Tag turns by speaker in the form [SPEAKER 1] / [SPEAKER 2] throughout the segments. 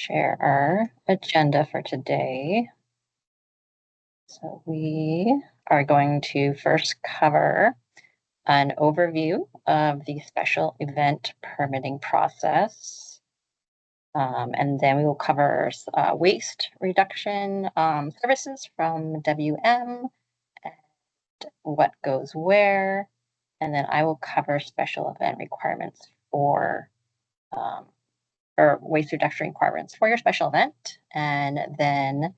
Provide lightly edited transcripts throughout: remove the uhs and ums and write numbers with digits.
[SPEAKER 1] share our agenda for today. So we are going to first cover an overview of the special event permitting process. And then we will cover waste reduction services from WM and what goes where. And then I will cover special event requirements for or waste reduction requirements for your special event. And then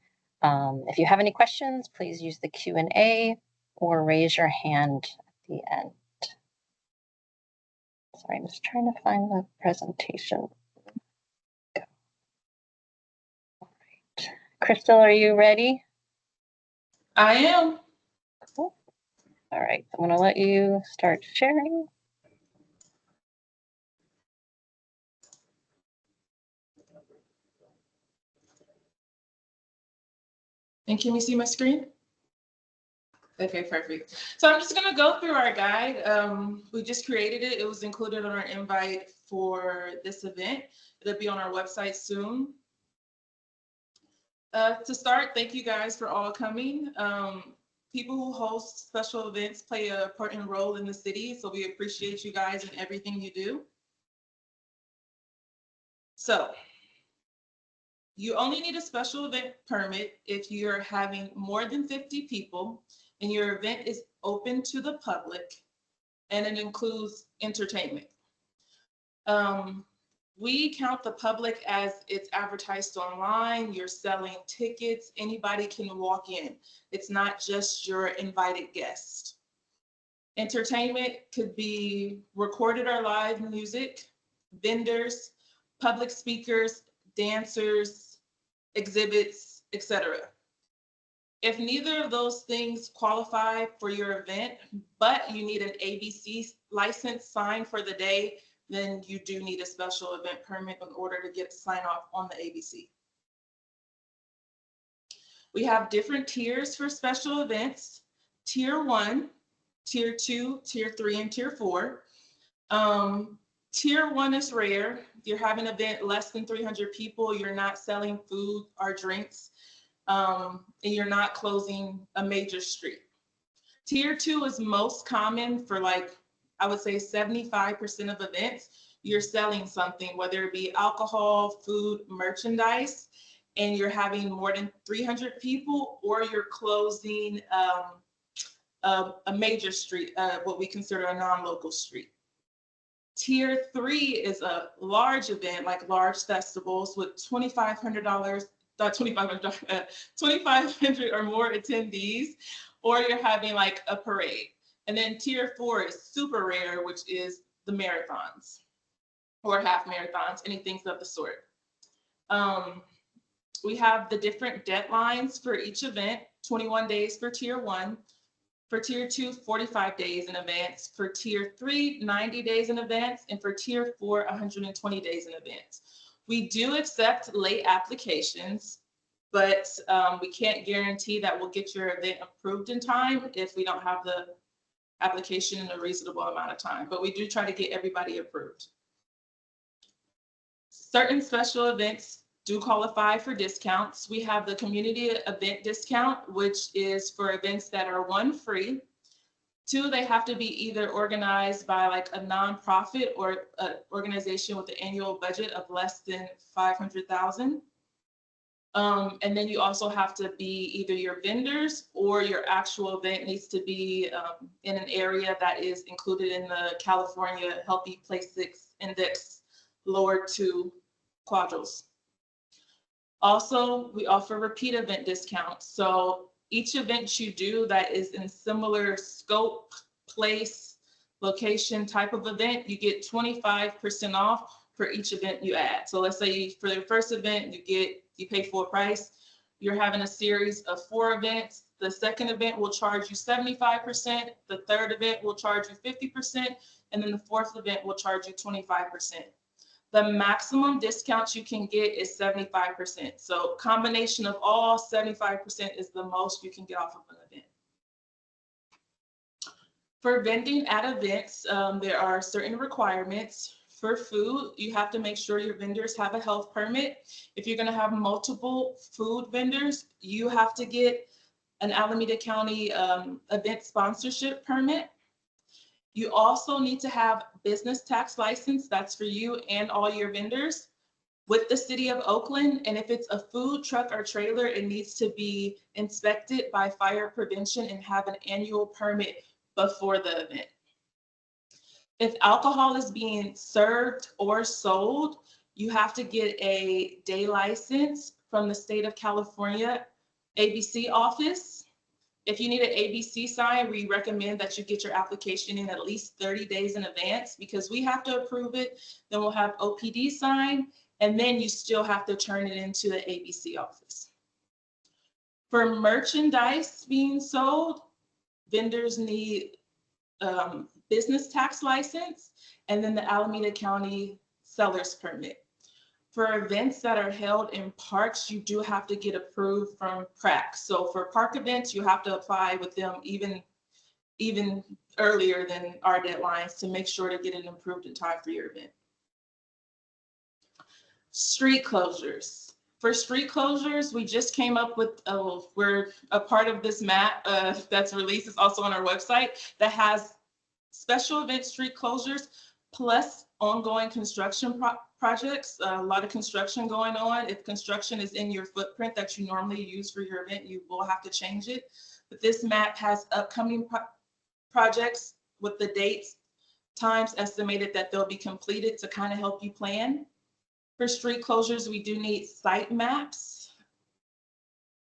[SPEAKER 1] if you have any questions, please use the Q&A or raise your hand at the end. Sorry, I'm just trying to find the presentation. All right. Crystal, are you ready?
[SPEAKER 2] I am.
[SPEAKER 1] Cool. All right, I'm going to let you start sharing.
[SPEAKER 2] And can you see my screen? Okay, perfect. So I'm just gonna go through our guide. We just created it. It was included on our invite for this event. It'll be on our website soon. To start, thank you guys for all coming. People who host special events play an important role in the city, so we appreciate you guys and everything you do. So, you only need a special event permit if you're having more than 50 people and your event is open to the public and it includes entertainment. We count the public as it's advertised online, you're selling tickets, anybody can walk in. It's not just your invited guest. Entertainment could be recorded or live music, vendors, public speakers, dancers, exhibits, etc. If neither of those things qualify for your event, but you need an ABC license signed for the day, then you do need a special event permit in order to get sign off on the ABC. We have different tiers for special events. Tier 1, Tier 2, Tier 3, and Tier 4. Tier 1 is rare. You're having an event less than 300 people. You're not selling food or drinks, and you're not closing a major street. Tier 2 is most common for, like, I would say 75% of events. You're selling something, whether it be alcohol, food, merchandise, and you're having more than 300 people, or you're closing a major street, what we consider a non-local street. Tier 3 is a large event, like large festivals with $2,500 or more attendees, or you're having like a parade. And then Tier 4 is super rare, which is the marathons or half marathons, anything of the sort. We have the different deadlines for each event: 21 days for Tier 1, for Tier 2, 45 days in advance, for Tier 3, 90 days in advance, and for Tier 4, 120 days in advance. We do accept late applications, but we can't guarantee that we'll get your event approved in time if we don't have the application in a reasonable amount of time, but we do try to get everybody approved. Certain special events do qualify for discounts. We have the community event discount, which is for events that are 1, free. 2, they have to be either organized by like a nonprofit or an organization with an annual budget of less than $500,000. And then you also have to be either your vendors or your actual event needs to be in an area that is included in the California Healthy Place Index lower 2 quadriles. Also, we offer repeat event discounts. So each event you do that is in similar scope, place, location type of event, you get 25% off for each event you add. So let's say for the first event, you pay full price. You're having a series of 4 events. The second event will charge you 75%. The third event will charge you 50%. And then the fourth event will charge you 25%. The maximum discount you can get is 75%. So combination of all, 75% is the most you can get off of an event. For vending at events, there are certain requirements. For food, you have to make sure your vendors have a health permit. If you're going to have multiple food vendors, you have to get an Alameda County event sponsorship permit. You also need to have business tax license. That's for you and all your vendors with the City of Oakland. And if it's a food truck or trailer, it needs to be inspected by fire prevention and have an annual permit before the event. If alcohol is being served or sold, you have to get a day license from the state of California ABC office. If you need an ABC sign, we recommend that you get your application in at least 30 days in advance because we have to approve it. Then we'll have OPD sign, and then you still have to turn it into the ABC office. For merchandise being sold, vendors need business tax license and then the Alameda County seller's permit. For events that are held in parks, you do have to get approved from PRAC. So for park events, you have to apply with them even earlier than our deadlines to make sure to get it approved in time for your event. Street closures. For street closures, we just came up with, we're a part of this map that's released. It's also on our website that has special event street closures plus ongoing construction projects. A lot of construction going on. If construction is in your footprint that you normally use for your event, you will have to change it. But this map has upcoming projects with the dates, times estimated that they'll be completed to kind of help you plan. For street closures, we do need site maps.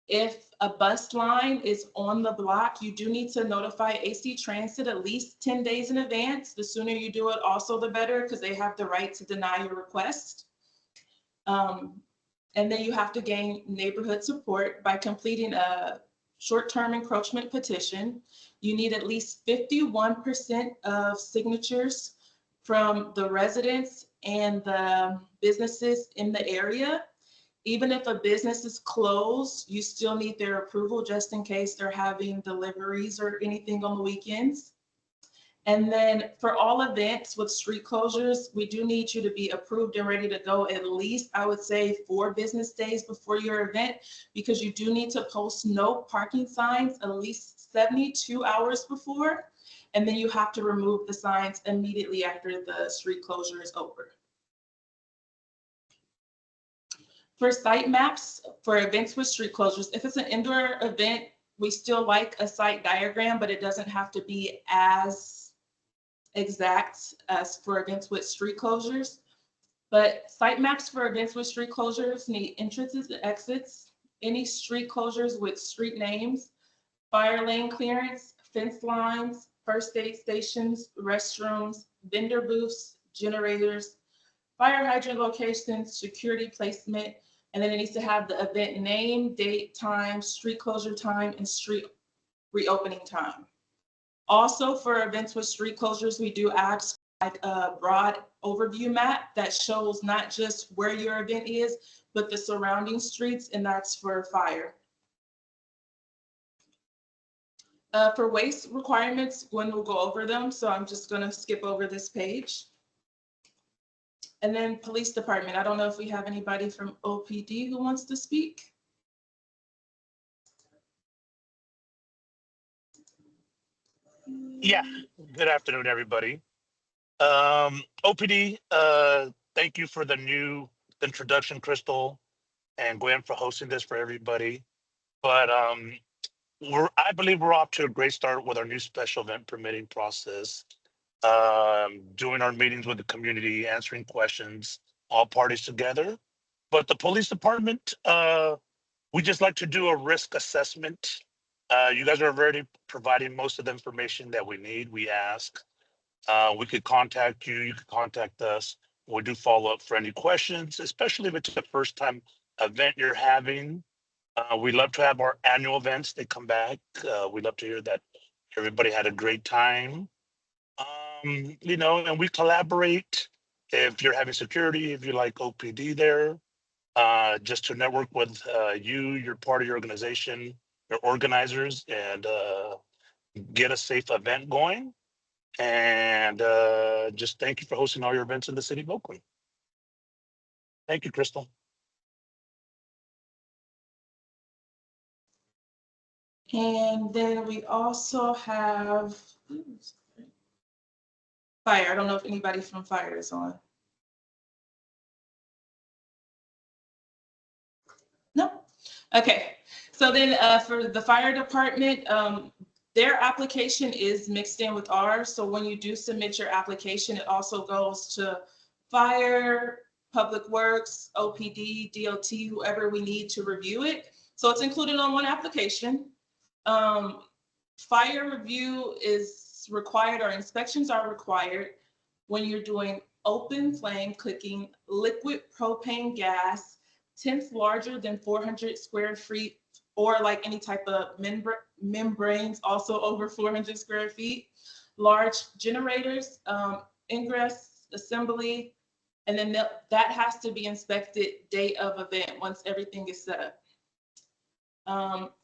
[SPEAKER 2] If a bus line is on the block, you do need to notify AC Transit at least 10 days in advance. The sooner you do it, also the better, because they have the right to deny your request. And then you have to gain neighborhood support by completing a short-term encroachment petition. You need at least 51% of signatures from the residents and the businesses in the area. Even if a business is closed, you still need their approval just in case they're having deliveries or anything on the weekends. And then for all events with street closures, we do need you to be approved and ready to go at least, I would say, 4 business days before your event, because you do need to post no parking signs at least 72 hours before. And then you have to remove the signs immediately after the street closure is over. For site maps for events with street closures, if it's an indoor event, we still like a site diagram, but it doesn't have to be as exact as for events with street closures. But site maps for events with street closures need entrances and exits, any street closures with street names, fire lane clearance, fence lines, first aid stations, restrooms, vendor booths, generators, fire hydrant locations, security placement, and then it needs to have the event name, date, time, street closure time, and street reopening time. Also for events with street closures, we do ask like a broad overview map that shows not just where your event is, but the surrounding streets, and that's for fire. For waste requirements, Gwen will go over them, so I'm just gonna skip over this page. And then police department, I don't know if we have anybody from OPD who wants to speak.
[SPEAKER 3] Yeah, good afternoon, everybody. OPD, thank you for the new introduction, Crystal and Gwen, for hosting this for everybody. But I believe we're off to a great start with our new special event permitting process. Doing our meetings with the community, answering questions, all parties together. But the police department, we just like to do a risk assessment. You guys are already providing most of the information that we need. We ask. We could contact you. You could contact us. We do follow up for any questions, especially if it's the first time event you're having. We love to have our annual events. They come back. We love to hear that everybody had a great time. You know, and we collaborate. If you're having security, if you like OPD there, just to network with you, your part of your organization, your organizers, and get a safe event going. And just thank you for hosting all your events in the city of Oakland. Thank you, Crystal.
[SPEAKER 2] And then we also have fire. I don't know if anybody from fire is on. No? Okay. So then for the fire department, their application is mixed in with ours. So when you do submit your application, it also goes to fire, public works, OPD, DOT, whoever we need to review it. So it's included on one application. Fire review is required, or inspections are required when you're doing open flame cooking, liquid propane gas, tents larger than 400 square feet, or like any type of membranes also over 400 square feet, large generators, ingress, assembly, and then that has to be inspected day of event once everything is set up.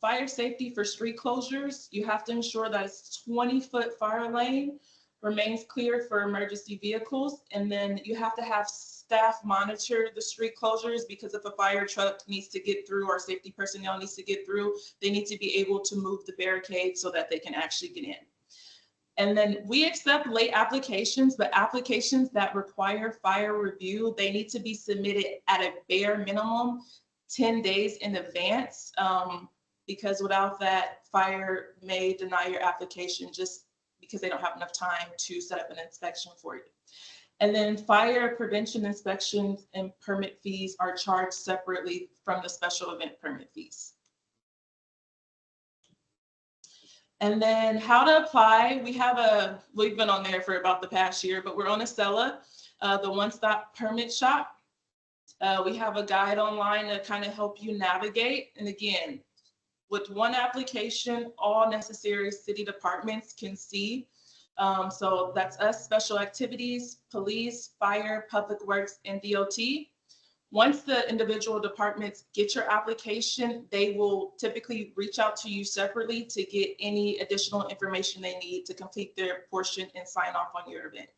[SPEAKER 2] Fire safety for street closures, you have to ensure that it's 20-foot fire lane remains clear for emergency vehicles. And then you have to have staff monitor the street closures, because if a fire truck needs to get through or safety personnel needs to get through, they need to be able to move the barricade so that they can actually get in. And then we accept late applications, but applications that require fire review, they need to be submitted at a bare minimum 10 days in advance, because without that, fire may deny your application just because they don't have enough time to set up an inspection for you. And then fire prevention inspections and permit fees are charged separately from the special event permit fees. And then how to apply, we've been on there for about the past year, but we're on Acela, the one-stop permit shop. We have a guide online to kind of help you navigate. And again, with one application, all necessary city departments can see. So that's us, special activities, police, fire, public works, and DOT. Once the individual departments get your application, they will typically reach out to you separately to get any additional information they need to complete their portion and sign off on your event.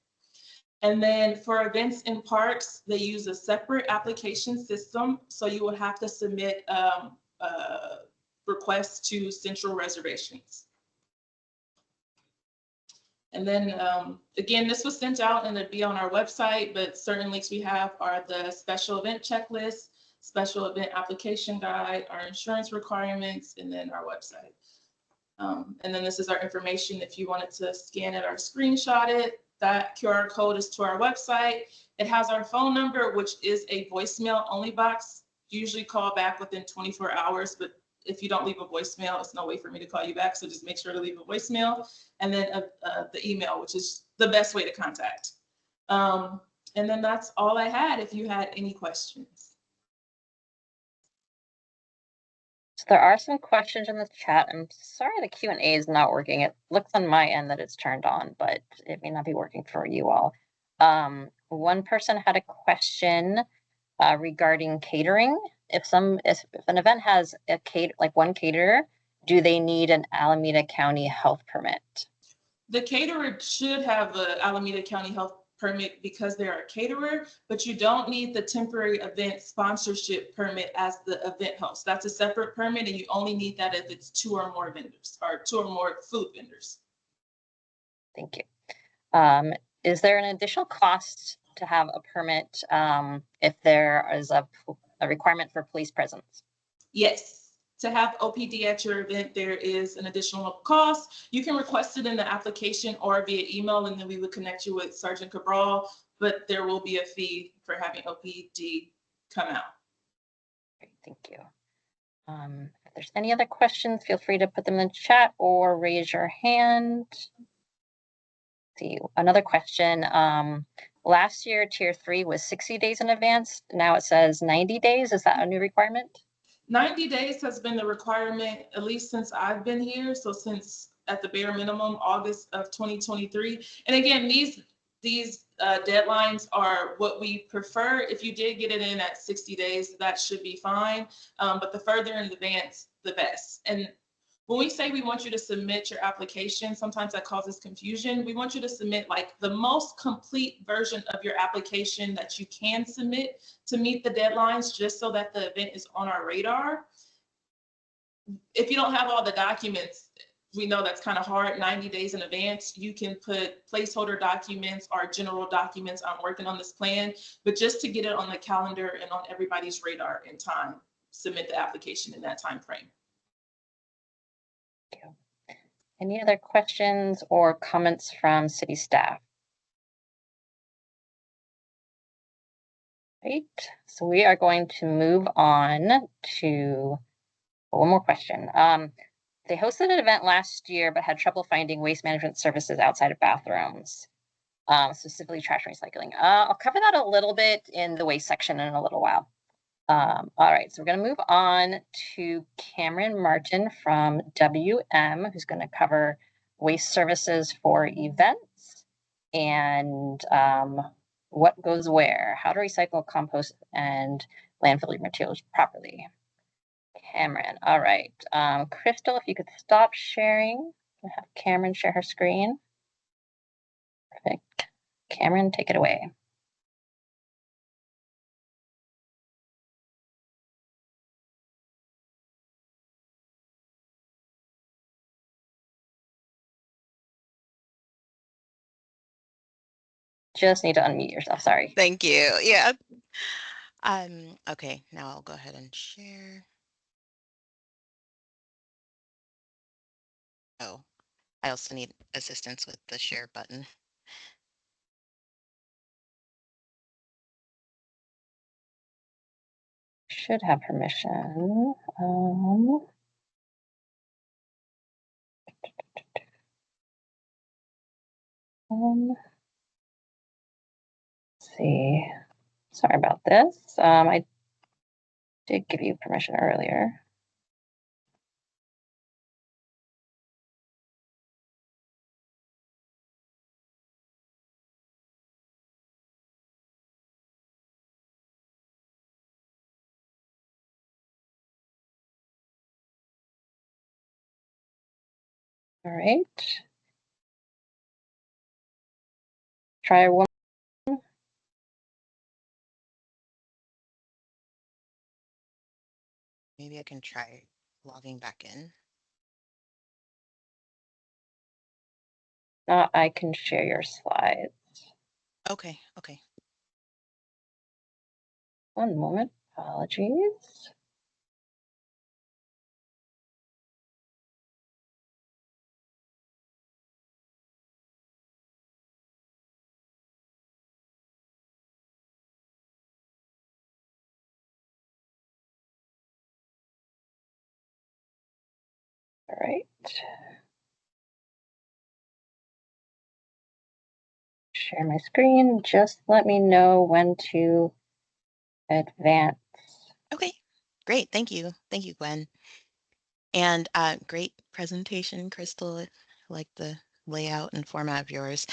[SPEAKER 2] And then for events in parks, they use a separate application system. So you will have to submit requests to central reservations. And then again, this was sent out and it'd be on our website, but certain links we have are the special event checklist, special event application guide, our insurance requirements, and then our website. And then this is our information if you wanted to scan it or screenshot it. That QR code is to our website. It has our phone number, which is a voicemail only box. Usually call back within 24 hours, but if you don't leave a voicemail, it's no way for me to call you back. So just make sure to leave a voicemail, and then the email, which is the best way to contact. And then that's all I had. If you had any questions.
[SPEAKER 1] So there are some questions in the chat. I'm sorry the Q&A is not working. It looks on my end that it's turned on, but it may not be working for you all. One person had a question regarding catering. If an event has one caterer, do they need an Alameda County health permit?
[SPEAKER 2] The caterer should have an Alameda County health permit because they're a caterer, but you don't need the temporary event sponsorship permit as the event host. That's a separate permit, and you only need that if it's 2 or more vendors or 2 or more food vendors.
[SPEAKER 1] Thank you. Is there an additional cost to have a permit if there is a requirement for police presence?
[SPEAKER 2] Yes. To have OPD at your event, there is an additional cost. You can request it in the application or via email, and then we would connect you with Sergeant Cabral, but there will be a fee for having OPD come out.
[SPEAKER 1] Great, thank you. If there's any other questions, feel free to put them in the chat or raise your hand. See, another question. Last year, tier 3 was 60 days in advance. Now it says 90 days. Is that a new requirement?
[SPEAKER 2] 90 days has been the requirement, at least since I've been here. So since at the bare minimum, August of 2023. And again, these deadlines are what we prefer. If you did get it in at 60 days, that should be fine. But the further in advance, the best. And When we say we want you to submit your application, sometimes that causes confusion. We want you to submit like the most complete version of your application that you can submit to meet the deadlines, just so that the event is on our radar. If you don't have all the documents, we know that's kind of hard 90 days in advance. You can put placeholder documents or general documents. I'm working on this plan, but just to get it on the calendar and on everybody's radar in time, submit the application in that time frame.
[SPEAKER 1] Thank you. Any other questions or comments from city staff? Right, so we are going to move on to one more question. They hosted an event last year, but had trouble finding waste management services outside of bathrooms, specifically trash recycling. I'll cover that a little bit in the waste section in a little while. All right, so we're going to move on to Cameron Martin from WM, who's going to cover waste services for events and what goes where, how to recycle, compost, and landfill materials properly. Cameron, all right. Crystal, if you could stop sharing, I'll have Cameron share her screen. Perfect. Cameron, take it away. Just need to unmute yourself, sorry.
[SPEAKER 4] Thank you. Yeah. Okay, now I'll go ahead and share. Oh, I also need assistance with the share button.
[SPEAKER 1] Should have permission. Let's see. Sorry about this. I did give you permission earlier. All right. Try one.
[SPEAKER 4] Maybe I can try logging back in.
[SPEAKER 1] I can share your slides.
[SPEAKER 4] Okay, okay.
[SPEAKER 1] One moment, apologies. All right. Share my screen. Just let me know when to advance.
[SPEAKER 4] Okay, great. Thank you. Thank you, Gwen. And great presentation, Crystal. I like the layout and format of yours.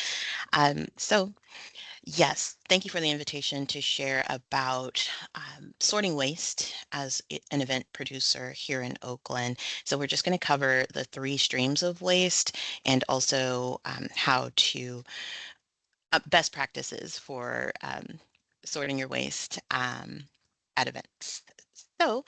[SPEAKER 4] So yes, thank you for the invitation to share about sorting waste as an event producer here in Oakland. So we're just going to cover the 3 streams of waste and also how to best practices for sorting your waste at events. So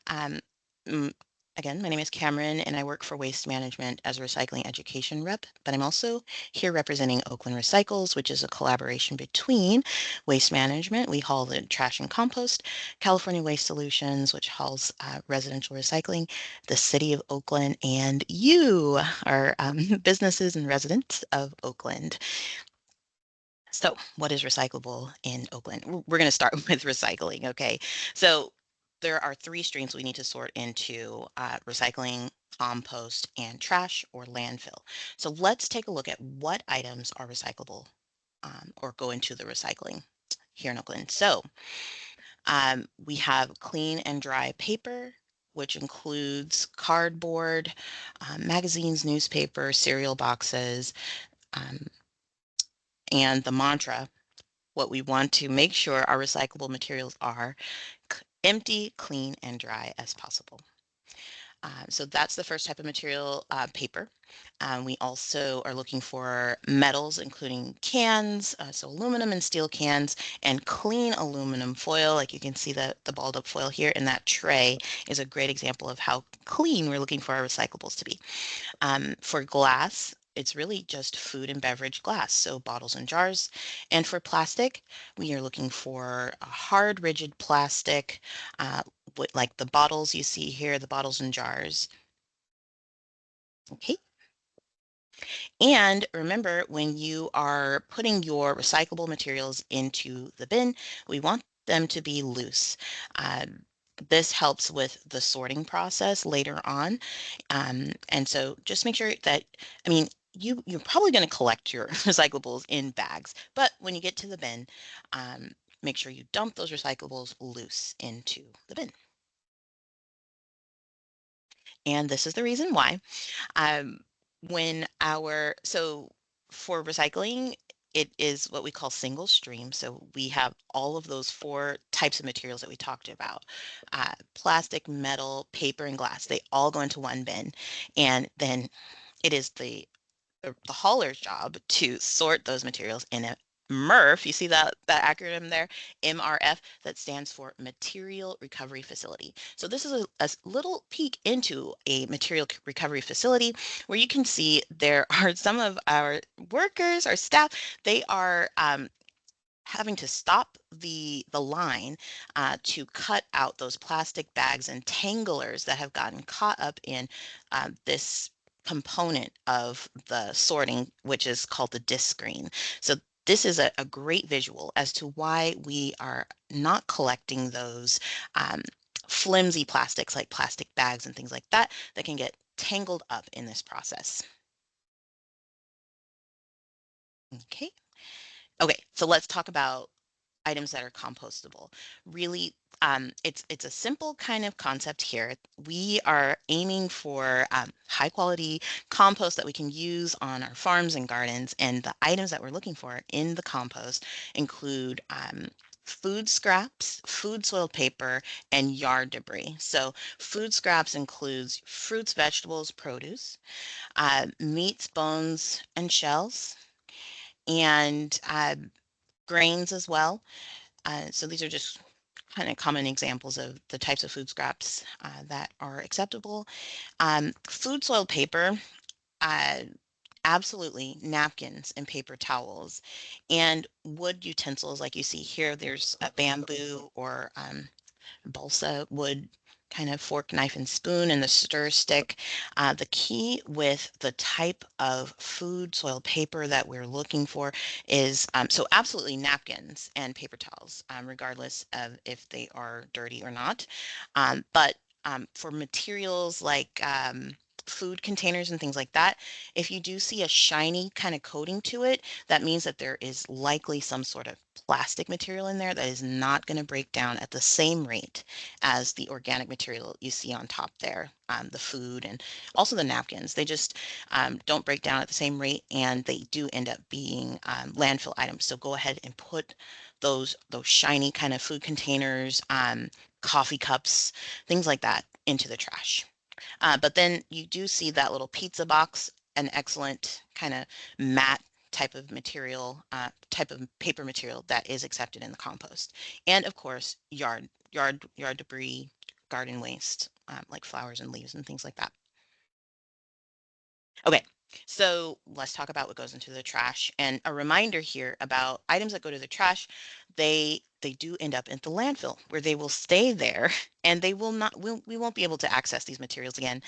[SPEAKER 4] mm, again, my name is Cameron and I work for Waste Management as a recycling education rep, but I'm also here representing Oakland Recycles, which is a collaboration between Waste Management, we haul the trash and compost, California Waste Solutions, which hauls residential recycling, the City of Oakland, and you, our businesses and residents of Oakland. So what is recyclable in Oakland? We're going to start with recycling, okay? So there are 3 streams we need to sort into recycling, compost, and trash or landfill. So let's take a look at what items are recyclable or go into the recycling here in Oakland. So we have clean and dry paper, which includes cardboard, magazines, newspaper, cereal boxes, and the mantra, what we want to make sure our recyclable materials are empty, clean, and dry as possible. So that's the first type of material, paper. We also are looking for metals, including cans, so aluminum and steel cans, and clean aluminum foil. Like you can see the balled up foil here in that tray is a great example of how clean we're looking for our recyclables to be. For glass, it's really just food and beverage glass, so bottles and jars. And for plastic, we are looking for a hard, rigid plastic, like the bottles you see here, the bottles and jars. Okay. And remember, when you are putting your recyclable materials into the bin, we want them to be loose. This helps with the sorting process later on. And so just make sure that, I mean, you're probably going to collect your recyclables in bags, but when you get to the bin, make sure you dump those recyclables loose into the bin. And this is the reason why. Um, so for recycling, it is what we call single stream. So we have all of those 4 types of materials that we talked about, plastic, metal, paper, and glass. They all go into one bin. And then it is the hauler's job to sort those materials in a MRF. You see that acronym there, MRF, that stands for Material Recovery Facility. So this is a little peek into a material recovery facility where you can see there are some of our workers, our staff, they are having to stop the line to cut out those plastic bags and tanglers that have gotten caught up in this component of the sorting, which is called the disc screen. So this is a great visual as to why we are not collecting those flimsy plastics like plastic bags and things like that that can get tangled up in this process. Okay. Okay, so let's talk about items that are compostable. Really, it's a simple kind of concept here. We are aiming for high quality compost that we can use on our farms and gardens. And the items that we're looking for in the compost include food scraps, food soiled paper, and yard debris. So food scraps includes fruits, vegetables, produce, meats, bones, and shells, and grains as well. So these are just kind of common examples of the types of food scraps that are acceptable. Food soiled paper, uh, absolutely napkins and paper towels, and wood utensils like you see here. There's a bamboo or balsa wood kind of fork, knife, and spoon, and the stir stick. The key with the type of food soil paper that we're looking for is so absolutely napkins and paper towels, regardless of if they are dirty or not. But for materials like food containers and things like that, if you do see a shiny kind of coating to it, that means that there is likely some sort of plastic material in there that is not going to break down at the same rate as the organic material you see on top there, the food and also the napkins. They just don't break down at the same rate, and they do end up being landfill items. So go ahead and put those shiny kind of food containers, coffee cups, things like that into the trash. But then you do see that little pizza box, an excellent kind of matte type of paper material that is accepted in the compost. And of course, yard debris, garden waste, like flowers and leaves and things like that. Okay, so let's talk about what goes into the trash. And a reminder here about items that go to the trash, they do end up in the landfill where they will stay there and they will not, we won't be able to access these materials again.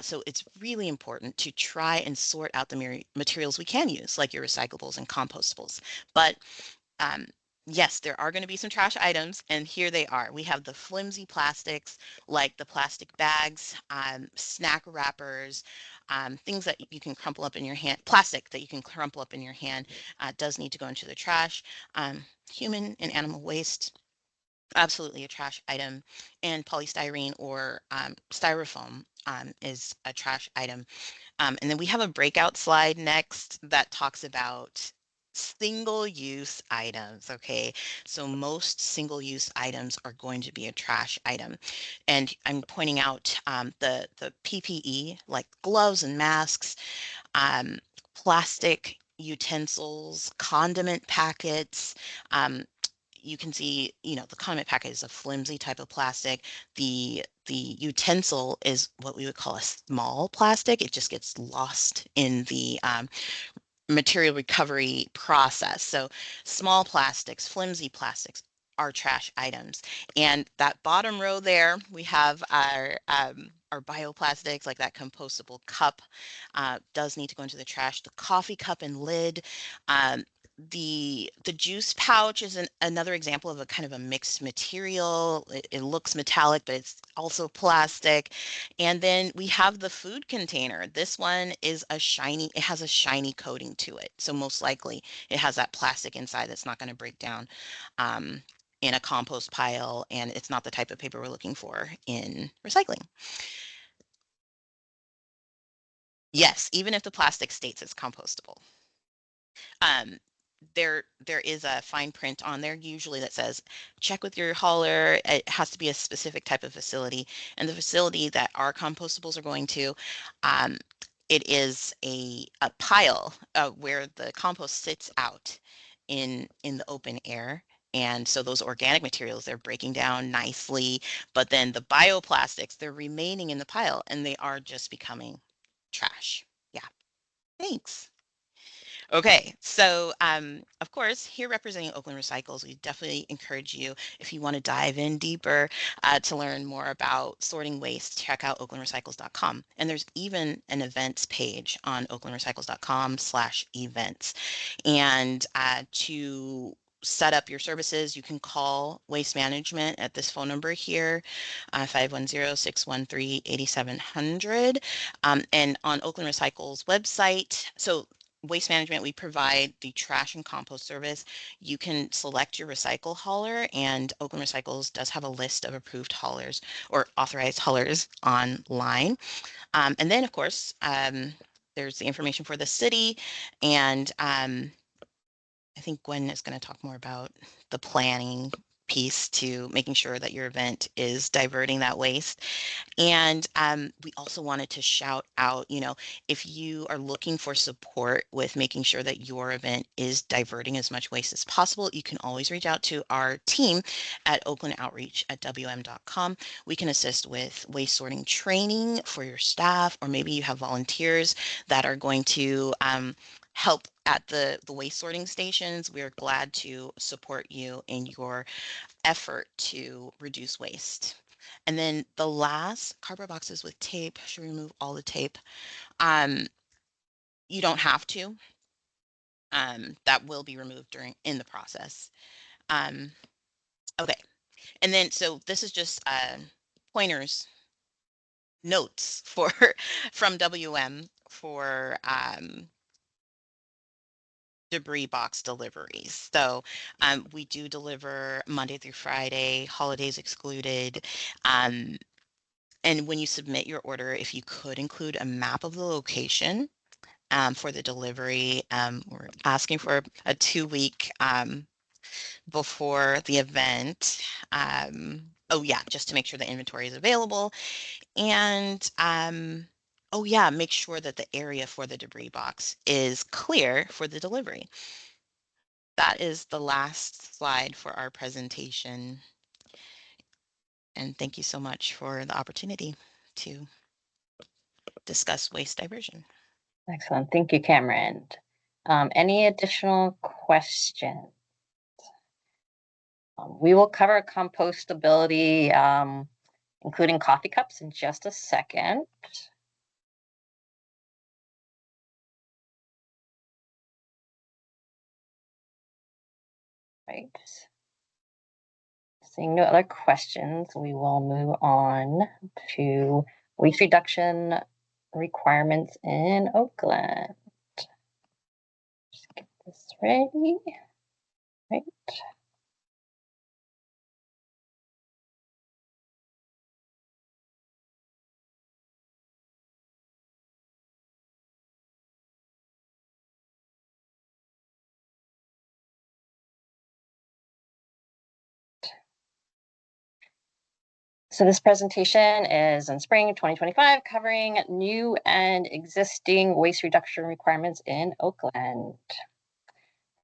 [SPEAKER 4] So it's really important to try and sort out the materials we can use, like your recyclables and compostables. But um, yes, there are going to be some trash items, and here they are. We have the flimsy plastics, like the plastic bags, snack wrappers, things that you can crumple up in your hand, plastic that you can crumple up in your hand, does need to go into the trash. Human and animal waste, absolutely a trash item, and polystyrene or styrofoam is a trash item. And then we have a breakout slide next that talks about Single-use items, okay? So most single-use items are going to be a trash item. And I'm pointing out the PPE, like gloves and masks, um, plastic utensils, condiment packets. You can see, the condiment packet is a flimsy type of plastic. The utensil is what we would call a small plastic. It just gets lost in the material recovery process. So small plastics, flimsy plastics are trash items. And that bottom row there, we have our bioplastics, like that compostable cup, does need to go into the trash. The coffee cup and lid, the juice pouch is another example of a kind of a mixed material. It looks metallic, but it's also plastic. And then we have the food container. This one is it has a shiny coating to it. So most likely it has that plastic inside that's not going to break down in a compost pile, and it's not the type of paper we're looking for in recycling. Yes, even if the plastic states it's compostable. There is a fine print on there usually that says check with your hauler. It has to be a specific type of facility, and the facility that our compostables are going to, um, it is a pile where the compost sits out in the open air. And so those organic materials, they're breaking down nicely, but then the bioplastics, they're remaining in the pile and they are just becoming trash. Yeah, thanks. Okay, so of course, here representing Oakland Recycles, we definitely encourage you, if you want to dive in deeper to learn more about sorting waste, check out oaklandrecycles.com. And there's even an events page on oaklandrecycles.com/events. And to set up your services, you can call Waste Management at this phone number here, 510-613-8700. And on Oakland Recycles website, so Waste Management, we provide the trash and compost service. You can select your recycle hauler, and Oakland Recycles does have a list of approved haulers or authorized haulers online. And then, of course, there's the information for the city, and I think Gwen is going to talk more about the planning piece to making sure that your event is diverting that waste. And we also wanted to shout out, if you are looking for support with making sure that your event is diverting as much waste as possible, you can always reach out to our team at oaklandoutreach@wm.com. We can assist with waste sorting training for your staff, or maybe you have volunteers that are going to help at the waste sorting stations. We are glad to support you in your effort to reduce waste. And then the last, cardboard boxes with tape, should remove all the tape. You don't have to. That will be removed in the process. Okay, and then so this is just pointers, notes for from WM for debris box deliveries. So we do deliver Monday through Friday, holidays excluded. And when you submit your order, if you could include a map of the location for the delivery, we're asking for a 2-week before the event. Oh yeah, just to make sure the inventory is available. And oh yeah, make sure that the area for the debris box is clear for the delivery. That is the last slide for our presentation. And thank you so much for the opportunity to discuss waste diversion.
[SPEAKER 1] Excellent. Thank you, Cameron. Any additional questions? We will cover compostability, including coffee cups, in just a second. Right. Seeing no other questions, we will move on to waste reduction requirements in Oakland. Just get this ready. Right. So this presentation is in spring 2025, covering new and existing waste reduction requirements in Oakland.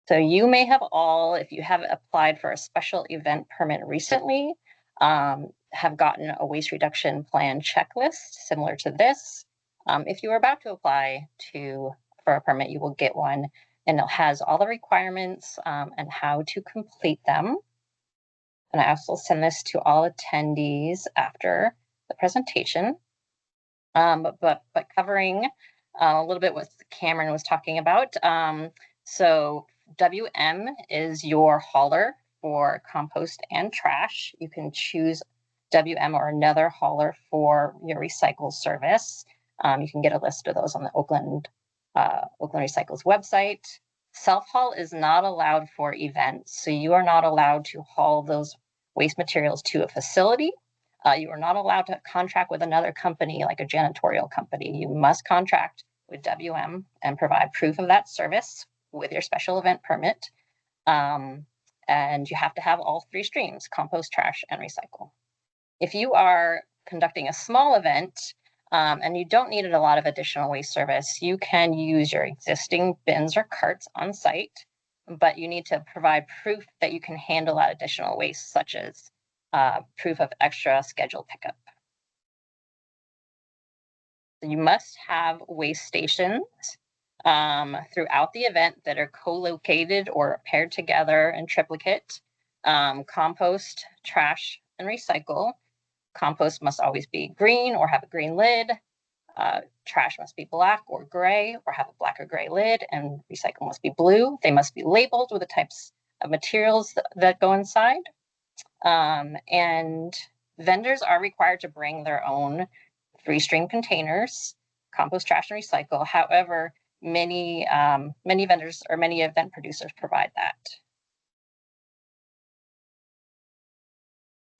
[SPEAKER 1] So you may have all, if you have applied for a special event permit recently, have gotten a waste reduction plan checklist similar to this. If you are about to apply for a permit, you will get one, and it has all the requiremts and how to complete them. And I also send this to all attendees after the presentation. But covering a little bit what Cameron was talking about. So WM is your hauler for compost and trash. You can choose WM or another hauler for your recycle service. You can get a list of those on the Oakland Recycles website. Self-haul is not allowed for events. So you are not allowed to haul those waste materials to a facility. You are not allowed to contract with another company like a janitorial company. You must contract with WM and provide proof of that service with your special event permit. And you have to have all three streams: compost, trash, and recycle. If you are conducting a small event and you don't need a lot of additional waste service, you can use your existing bins or carts on site, but you need to provide proof that you can handle that additional waste, such as proof of extra scheduled pickup. You must have waste stations throughout the event that are co-located or paired together in triplicate. Compost, trash, and recycle. Compost must always be green or have a green lid. Trash must be black or gray or have a black or gray lid, and recycle must be blue. They must be labeled with the types of materials that go inside. And vendors are required to bring their own free stream containers, compost, trash, and recycle. However, many vendors or many event producers provide that.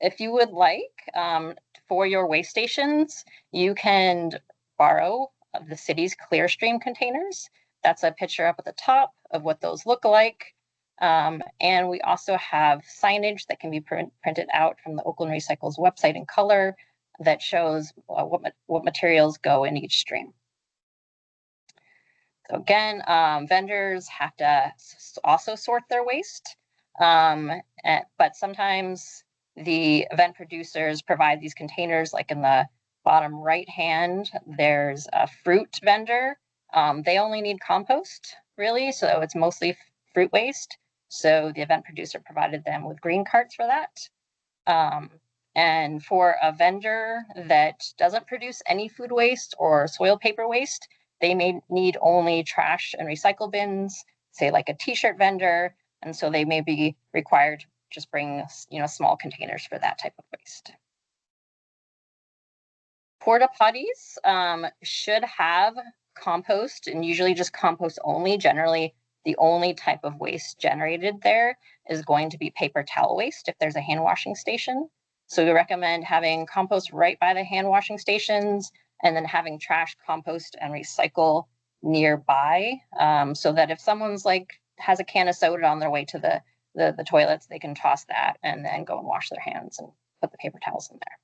[SPEAKER 1] If you would like, for your waste stations, you can borrow the city's Clearstream containers. That's a picture up at the top of what those look like. And we also have signage that can be printed out from the Oakland Recycles website in color that shows what materials go in each stream. So again, vendors have to also sort their waste, but sometimes the event producers provide these containers. Like in the bottom right hand, there's a fruit vendor. They only need compost, really, so it's mostly fruit waste. So the event producer provided them with green carts for that. And for a vendor that doesn't produce any food waste or soil paper waste, they may need only trash and recycle bins, say like a t-shirt vendor. And so they may be required to just bring, small containers for that type of waste. Porta potties should have compost, and usually just compost only. Generally, the only type of waste generated there is going to be paper towel waste if there's a hand washing station. So we recommend having compost right by the hand washing stations, and then having trash, compost, and recycle nearby, so that if someone's has a can of soda on their way to the toilets, they can toss that and then go and wash their hands and put the paper towels in there.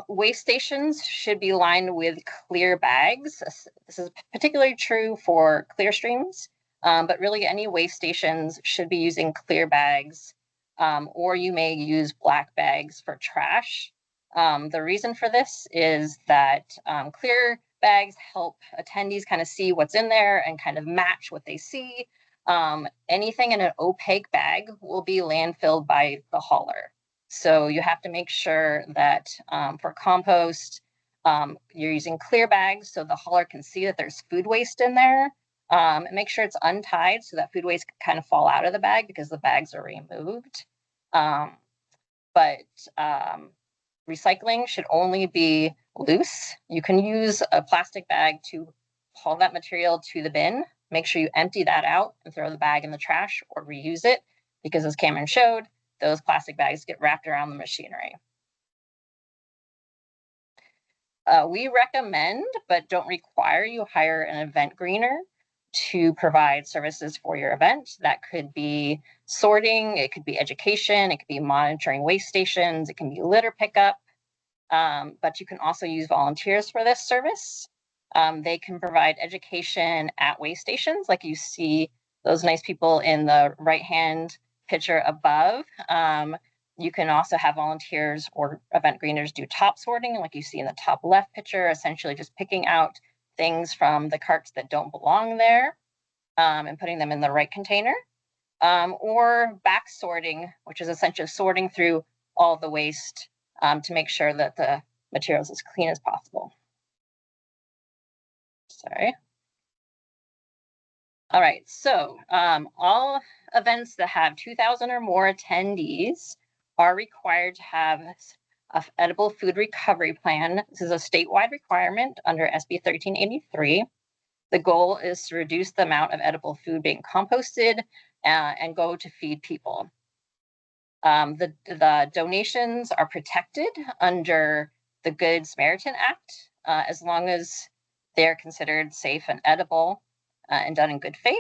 [SPEAKER 1] Waste stations should be lined with clear bags. This is particularly true for clear streams, but really any waste stations should be using clear bags, or you may use black bags for trash. The reason for this is that clear bags help attendees kind of see what's in there and kind of match what they see. Anything in an opaque bag will be landfilled by the hauler. So you have to make sure that for compost, you're using clear bags so the hauler can see that there's food waste in there. And make sure it's untied so that food waste can kind of fall out of the bag because the bags are removed. But recycling should only be loose. You can use a plastic bag to haul that material to the bin. Make sure you empty that out and throw the bag in the trash or reuse it, because as Cameron showed, those plastic bags get wrapped around the machinery. We recommend, but don't require, you hire an event greener to provide services for your event. That could be sorting, it could be education, it could be monitoring waste stations, it can be litter pickup, but you can also use volunteers for this service. They can provide education at waste stations, like you see those nice people in the right-hand picture above. You can also have volunteers or event greeners do top sorting, like you see in the top left picture, essentially just picking out things from the carts that don't belong there and putting them in the right container. Or back sorting, which is essentially sorting through all the waste to make sure that the material is as clean as possible. Sorry. All right, so all events that have 2,000 or more attendees are required to have an edible food recovery plan. This is a statewide requirement under SB 1383. The goal is to reduce the amount of edible food being composted and go to feed people. The donations are protected under the Good Samaritan Act as long as they're considered safe and edible and done in good faith.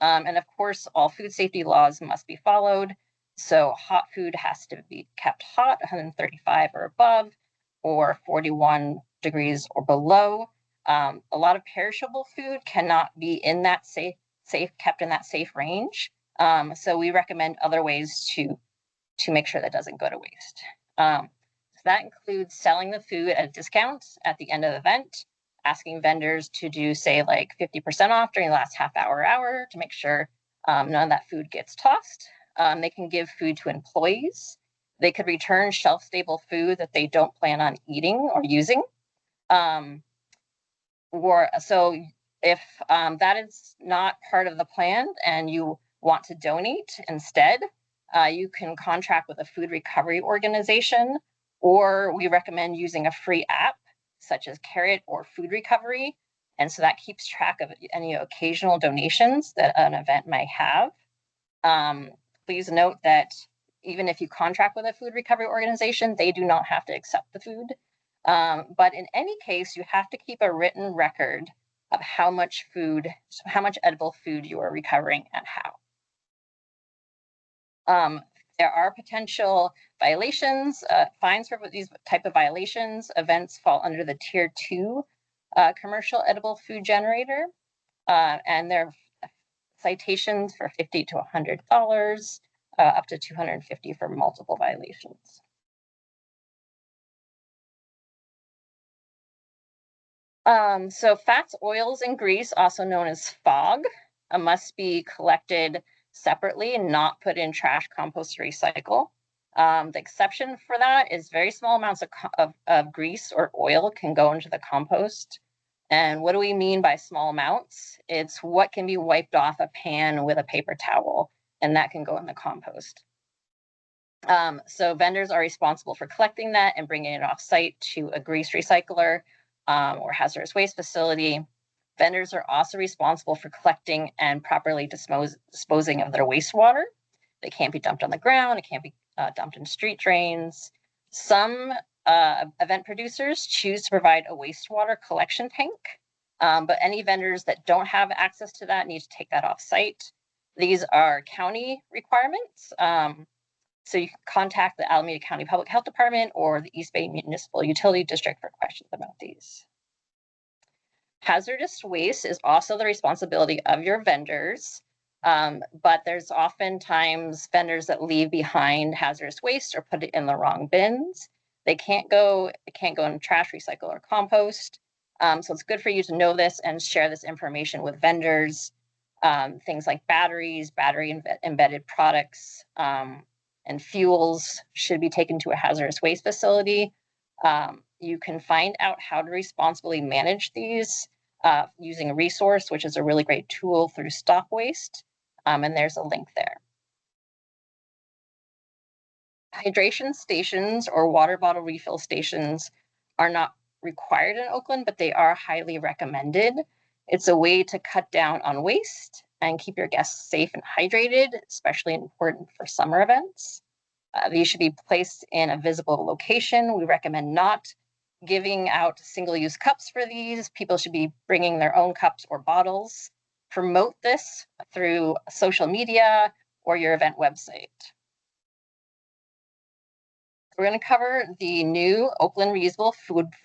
[SPEAKER 1] And of course, all food safety laws must be followed. So hot food has to be kept hot, 135 or above, or 41 degrees or below. A lot of perishable food cannot be in that kept in that safe range. So we recommend other ways to make sure that doesn't go to waste. So that includes selling the food at a discount at the end of the event, asking vendors to do, say, like 50% off during the last half hour to make sure none of that food gets tossed. They can give food to employees. They could return shelf-stable food that they don't plan on eating or using. So if that is not part of the plan and you want to donate instead, you can contract with a food recovery organization, or we recommend using a free app such as Carrot or Food Recovery. And so that keeps track of any occasional donations that an event may have. Please note that even if you contract with a food recovery organization, they do not have to accept the food. But in any case, you have to keep a written record of how much edible food you are recovering and how. There are potential violations, fines for these type of violations. Events fall under the Tier 2 commercial edible food generator, and there are citations for $50 to $100, up to $250 for multiple violations. So fats, oils, and grease, also known as FOG, must be collected separately and not put in trash, compost, or recycle. The exception for that is very small amounts of grease or oil can go into the compost. And what do we mean by small amounts? It's what can be wiped off a pan with a paper towel, and that can go in the compost. So vendors are responsible for collecting that and bringing it off site to a grease recycler or hazardous waste facility. Vendors are also responsible for collecting and properly disposing of their wastewater. They can't be dumped on the ground. It can't be dumped in street drains. Some event producers choose to provide a wastewater collection tank, but any vendors that don't have access to that need to take that off site. These are county requirements. So you can contact the Alameda County Public Health Department or the East Bay Municipal Utility District for questions about these. Hazardous waste is also the responsibility of your vendors, but there's oftentimes vendors that leave behind hazardous waste or put it in the wrong bins. It can't go in trash, recycle, or compost. So it's good for you to know this and share this information with vendors. Things like batteries, embedded products, and fuels should be taken to a hazardous waste facility. You can find out how to responsibly manage these using a resource, which is a really great tool through Stop Waste, and there's a link there. Hydration stations or water bottle refill stations are not required in Oakland, but they are highly recommended. It's a way to cut down on waste and keep your guests safe and hydrated, especially important for summer events. These should be placed in a visible location. We recommend not giving out single-use cups for these. People should be bringing their own cups or bottles. promote this through social media or your event website. We're going to cover the new Oakland reusable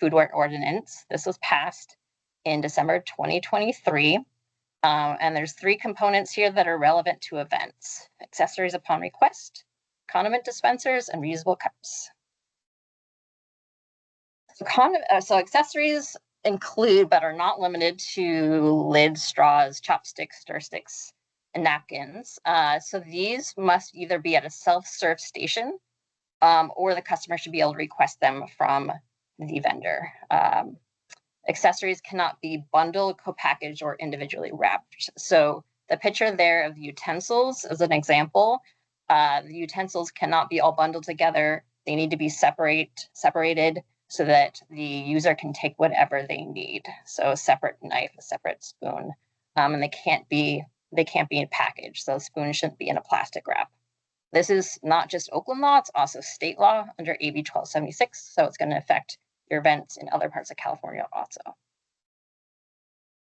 [SPEAKER 1] foodware ordinance. This was passed in December 2023. And there's 3 components here that are relevant to events: accessories upon request, condiment dispensers, and reusable cups. So accessories include, but are not limited to, lids, straws, chopsticks, stir sticks, and napkins. So these must either be at a self-serve station, or the customer should be able to request them from the vendor. Accessories cannot be bundled, co-packaged, or individually wrapped. So the picture there of the utensils is an example. The utensils cannot be all bundled together. They need to be separated so that the user can take whatever they need. So a separate knife, a separate spoon, and they can't be packaged. So spoons shouldn't be in a plastic wrap. This is not just Oakland law, it's also state law under AB 1276. So it's going to affect your events in other parts of California also.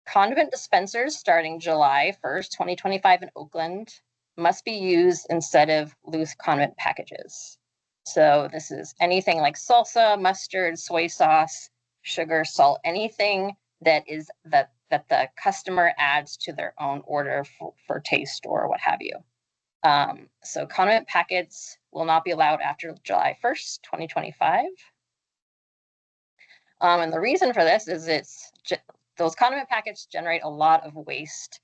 [SPEAKER 1] Condiment dispensers starting July 1st, 2025 in Oakland must be used instead of loose condiment packages. So this is anything like salsa, mustard, soy sauce, sugar, salt, anything that the customer adds to their own order for taste or what have you. So condiment packets will not be allowed after July 1st, 2025. And the reason for this is those condiment packets generate a lot of waste,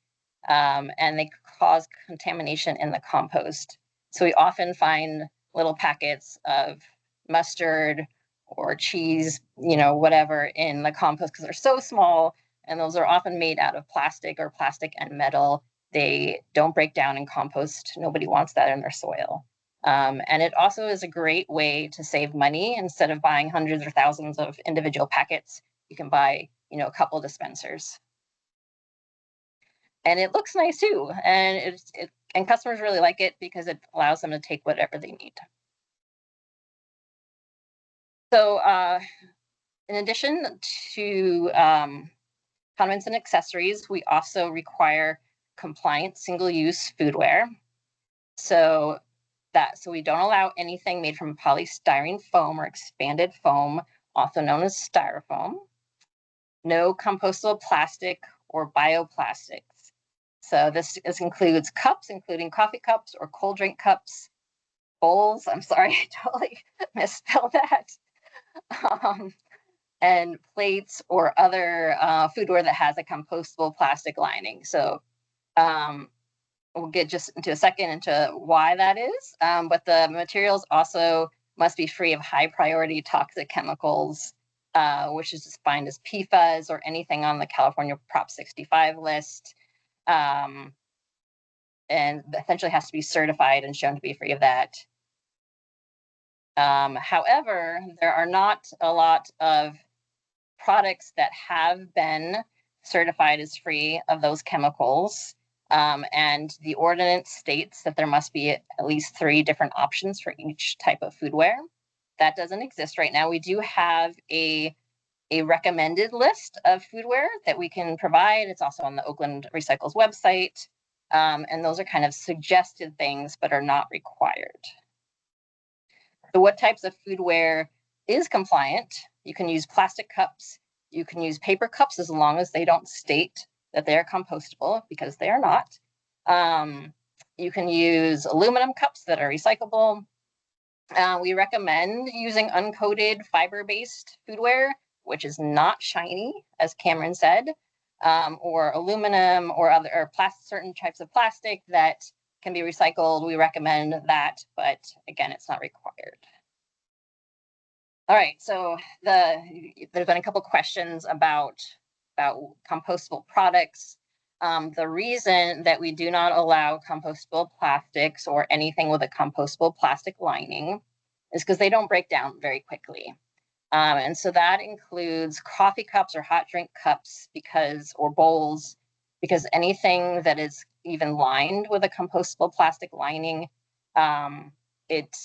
[SPEAKER 1] and they cause contamination in the compost. So we often find little packets of mustard or cheese, whatever, in the compost because they're so small, and those are often made out of plastic or plastic and metal. They don't break down in compost. Nobody wants that in their soil. And it also is a great way to save money. Instead of buying hundreds or thousands of individual packets, you can buy, a couple dispensers. And it looks nice too. And and customers really like it because it allows them to take whatever they need. So in addition to condiments and accessories, we also require compliant single-use foodware. So we don't allow anything made from polystyrene foam or expanded foam, also known as styrofoam. No compostable plastic or bioplastics. So this includes cups, including coffee cups or cold drink cups, bowls. I'm sorry, I totally misspelled that. And plates or other foodware that has a compostable plastic lining. So we'll get just into a second into why that is, but the materials also must be free of high priority toxic chemicals, which is defined as PFAS or anything on the California Prop 65 list, and essentially has to be certified and shown to be free of that. However, there are not a lot of products that have been certified as free of those chemicals. And the ordinance states that there must be at least 3 different options for each type of foodware. That doesn't exist right now. We do have a recommended list of foodware that we can provide. It's also on the Oakland Recycles website. And those are kind of suggested things, but are not required. So what types of foodware is compliant? You can use plastic cups. You can use paper cups as long as they don't state that they are compostable, because they are not. You can use aluminum cups that are recyclable. We recommend using uncoated fiber-based foodware, which is not shiny, as Cameron said, or aluminum or certain types of plastic that can be recycled. We recommend that, but again, it's not required. All right, so there's been a couple questions about compostable products. The reason that we do not allow compostable plastics or anything with a compostable plastic lining is because they don't break down very quickly. And so that includes coffee cups or hot drink cups or bowls, because anything that is even lined with a compostable plastic lining, it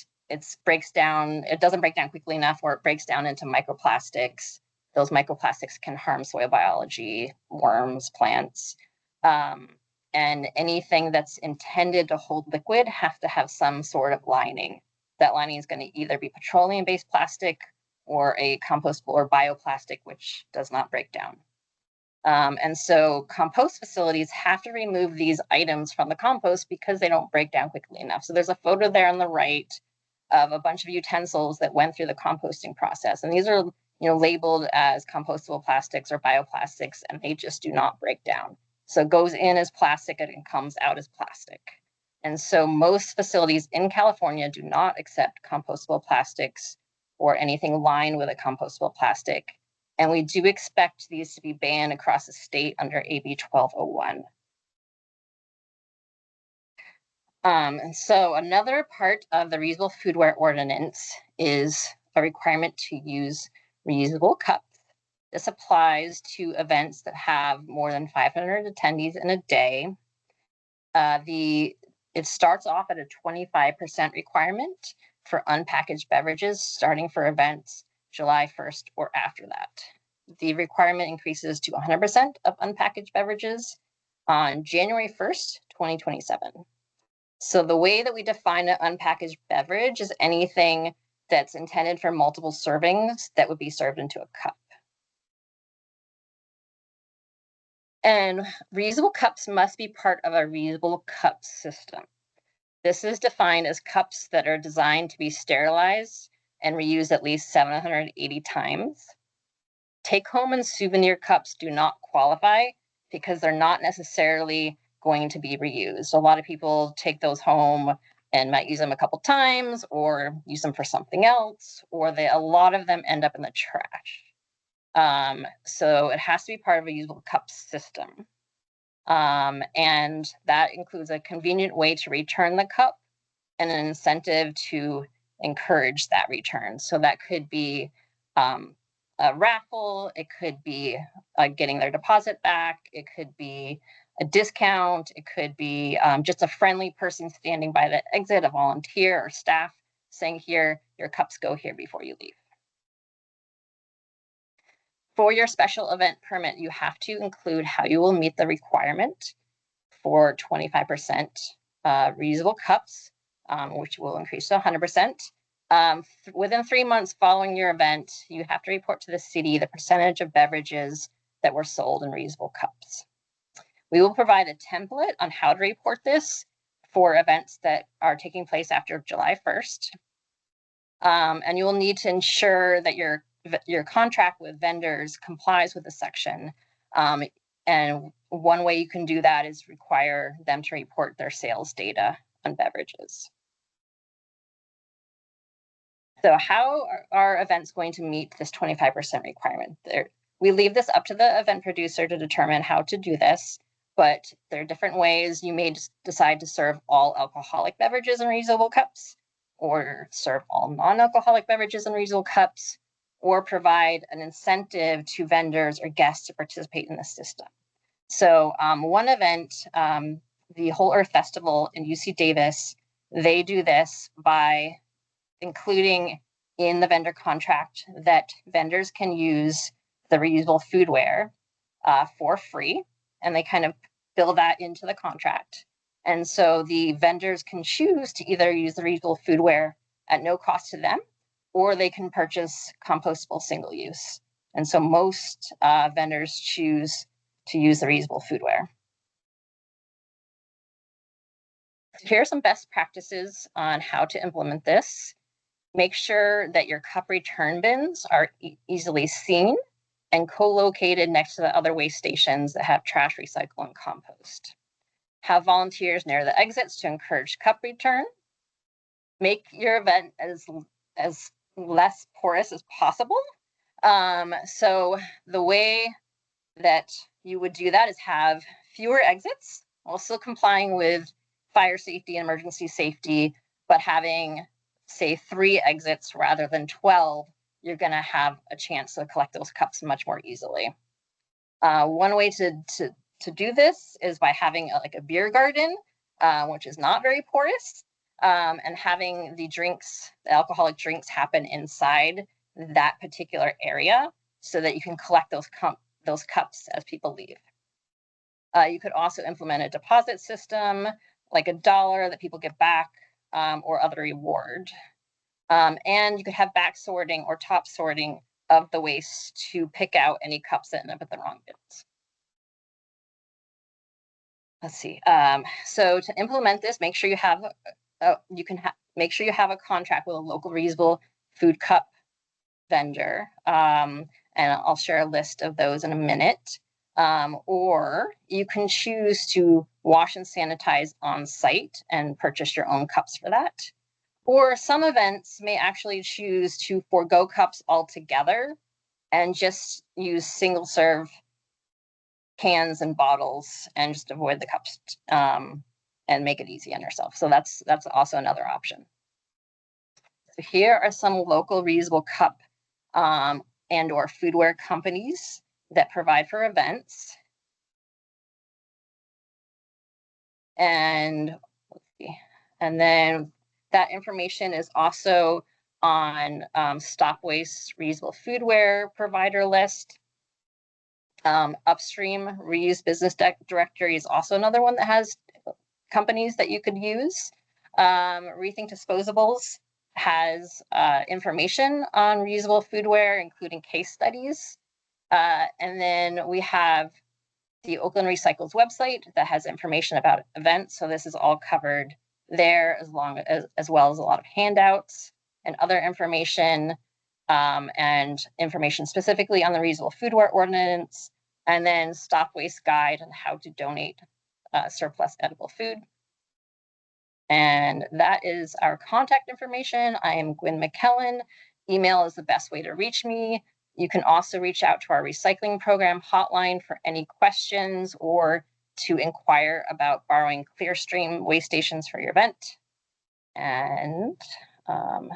[SPEAKER 1] breaks down. It doesn't break down quickly enough, or it breaks down into microplastics. Those microplastics can harm soil biology, worms, plants. And anything that's intended to hold liquid has to have some sort of lining. That lining is going to either be petroleum-based plastic or a compostable or bioplastic, which does not break down. And so compost facilities have to remove these items from the compost because they don't break down quickly enough. So there's a photo there on the right of a bunch of utensils that went through the composting process. And these are, labeled as compostable plastics or bioplastics, and they just do not break down. So it goes in as plastic and it comes out as plastic. And so most facilities in California do not accept compostable plastics or anything lined with a compostable plastic. And we do expect these to be banned across the state under AB 1201. And so another part of the reusable foodware ordinance is a requirement to use reusable cups. This applies to events that have more than 500 attendees in a day. It starts off at a 25% requirement for unpackaged beverages, starting for events July 1st or after that. The requirement increases to 100% of unpackaged beverages on January 1st, 2027. So the way that we define an unpackaged beverage is anything that's intended for multiple servings that would be served into a cup. And reusable cups must be part of a reusable cup system. This is defined as cups that are designed to be sterilized and reused at least 780 times. Take-home and souvenir cups do not qualify because they're not necessarily going to be reused. A lot of people take those home and might use them a couple times or use them for something else, or a lot of them end up in the trash. So it has to be part of a usable cup system. And that includes a convenient way to return the cup and an incentive to encourage that return. So that could be a raffle, it could be getting their deposit back, it could be a discount, it could be just a friendly person standing by the exit, a volunteer or staff saying, here, your cups go here before you leave. For your special event permit, you have to include how you will meet the requirement for 25% reusable cups, which will increase to 100%. Within 3 months following your event, you have to report to the city the percentage of beverages that were sold in reusable cups. We will provide a template on how to report this for events that are taking place after July 1st. And you will need to ensure that your contract with vendors complies with the section. And one way you can do that is require them to report their sales data on beverages. So how are events going to meet this 25% requirement? We leave this up to the event producer to determine how to do this, but there are different ways. You may decide to serve all alcoholic beverages in reusable cups, or serve all non-alcoholic beverages in reusable cups, or provide an incentive to vendors or guests to participate in the system. So one event, the Whole Earth Festival in UC Davis, they do this by including in the vendor contract that vendors can use the reusable foodware for free, and they kind of build that into the contract. And so the vendors can choose to either use the reusable foodware at no cost to them, or they can purchase compostable single use. And so most vendors choose to use the reusable foodware. Here are some best practices on how to implement this. Make sure that your cup return bins are easily seen and co-located next to the other waste stations that have trash, recycle, and compost. Have volunteers near the exits to encourage cup return. Make your event as less porous as possible. So the way that you would do that is have fewer exits, also complying with fire safety and emergency safety, but having, say, 3 exits rather than 12, you're going to have a chance to collect those cups much more easily. One way to do this is by having a beer garden, which is not very porous, and having the alcoholic drinks happen inside that particular area so that you can collect those cups as people leave. You could also implement a deposit system, like $1 that people get back, or other reward. And you could have back sorting or top sorting of the waste to pick out any cups that end up at the wrong bins. Let's see. So to implement this, make sure you have make sure you have a contract with a local reusable food cup vendor. And I'll share a list of those in a minute. Or you can choose to wash and sanitize on site and purchase your own cups for that. Or some events may actually choose to forego cups altogether and just use single serve cans and bottles and just avoid the cups, and make it easy on yourself. So that's also another option. So here are some local reusable cup and or foodware companies that provide for events. And let's see. And then that information is also on Stop Waste Reusable Foodware provider list. Upstream Reuse Business Directory is also another one that has companies that you could use. Rethink Disposables has information on reusable foodware, including case studies. And then we have the Oakland Recycles website that has information about events. So this is all covered there, as well as a lot of handouts and other information, and information specifically on the reusable foodware ordinance, and then Stop Waste Guide on how to donate surplus edible food. And that is our contact information. I am Gwen McKellen. Email is the best way to reach me. You can also reach out to our recycling program hotline for any questions or to inquire about borrowing Clearstream waste stations for your event. And I'm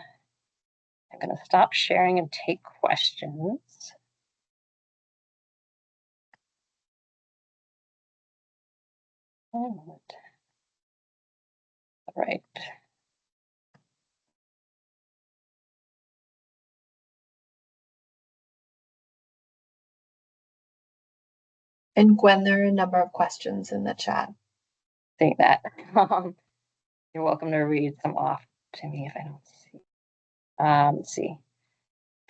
[SPEAKER 1] going to stop sharing and take questions. All right.
[SPEAKER 5] And Gwen, there are a number of questions in the chat.
[SPEAKER 1] Saying that. You're welcome to read some off to me if I don't see. Let's see.